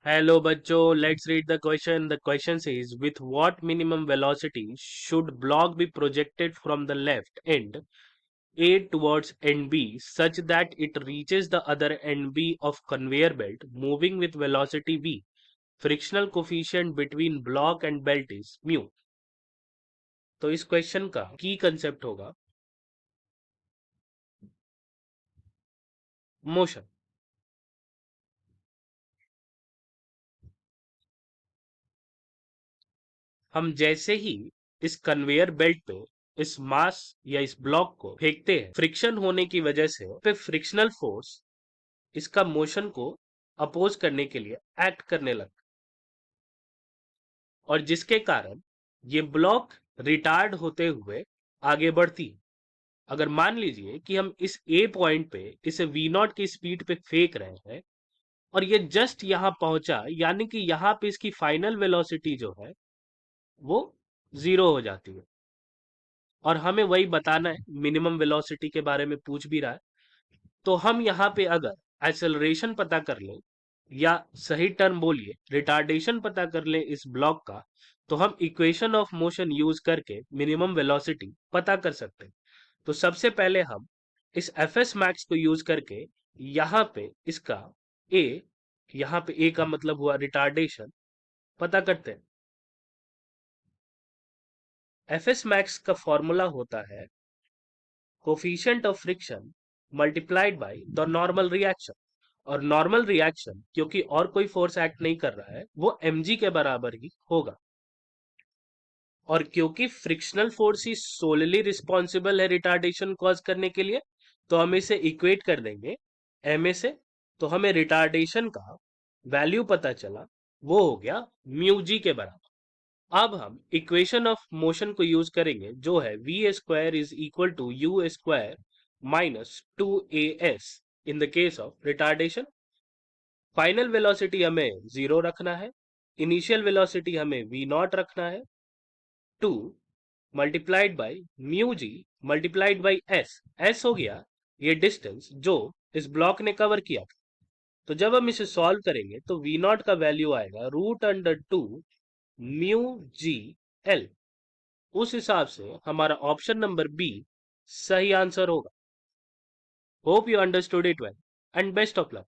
Hello बच्चों, let's read the question. The question says, with what minimum velocity should block be projected from the left end A towards end B such that it reaches the other end B of conveyor belt moving with velocity v? Frictional coefficient between block and belt is mu. तो इस question का की concept होगा motion. हम जैसे ही इस conveyor belt पे इस मास या इस ब्लॉक को फेंकते हैं, फ्रिक्शन होने की वजह से पे फ्रिक्शनल फोर्स इसका मोशन को अपोज करने के लिए एक्ट करने लगता, और जिसके कारण ये ब्लॉक रिटार्ड होते हुए आगे बढ़ती. अगर मान लीजिए कि हम इस ए पॉइंट पे इसे वी नॉट की स्पीड पे फेंक रहे हैं और ये जस्ट यहां पहुंचा, यानी कि यहां पे इसकी फाइनल वेलोसिटी जो है वो 0 हो जाती है. और हमें वही बताना है, मिनिमम वेलोसिटी के बारे में पूछ भी रहा है. तो हम यहाँ पे अगर एक्सेलरेशन पता कर लें, या सही टर्म बोलिए रिटार्डेशन पता कर लें इस ब्लॉक का, तो हम इक्वेशन ऑफ मोशन यूज करके मिनिमम वेलोसिटी पता कर सकते हैं. तो सबसे पहले हम इस एफ एस मैक्स को यूज करके यहाँ पे इसका ए, यहाँ पे ए का मतलब हुआ रिटार्डेशन, पता करते हैं. एफ एस मैक्स का फॉर्मूला होता है coefficient of friction multiplied by the normal reaction. और नॉर्मल रिएक्शन क्योंकि और कोई फोर्स एक्ट नहीं कर रहा है, वो mg के बराबर ही होगा. और क्योंकि फ्रिक्शनल फोर्स ही सोलली रिस्पॉन्सिबल है रिटार्डेशन कॉज करने के लिए, तो हम इसे इक्वेट कर देंगे ma से. तो हमें रिटार्डेशन का वैल्यू पता चला, वो हो गया म्यू जी के बराबर. अब हम इक्वेशन ऑफ मोशन को यूज करेंगे, जो है v square is equal to u square minus 2as in the case of retardation. Final velocity हमें 0 रखना है, इनिशियल वेलोसिटी हमें v नॉट रखना है. 2 multiplied by mu g multiplied by s हो गया ये डिस्टेंस जो इस ब्लॉक ने कवर किया था. तो जब हम इसे सॉल्व करेंगे तो v नॉट का वैल्यू आएगा √2 म्यू जी एल. उस हिसाब से हमारा ऑप्शन नंबर बी सही आंसर होगा. Hope you understood it well and best of luck.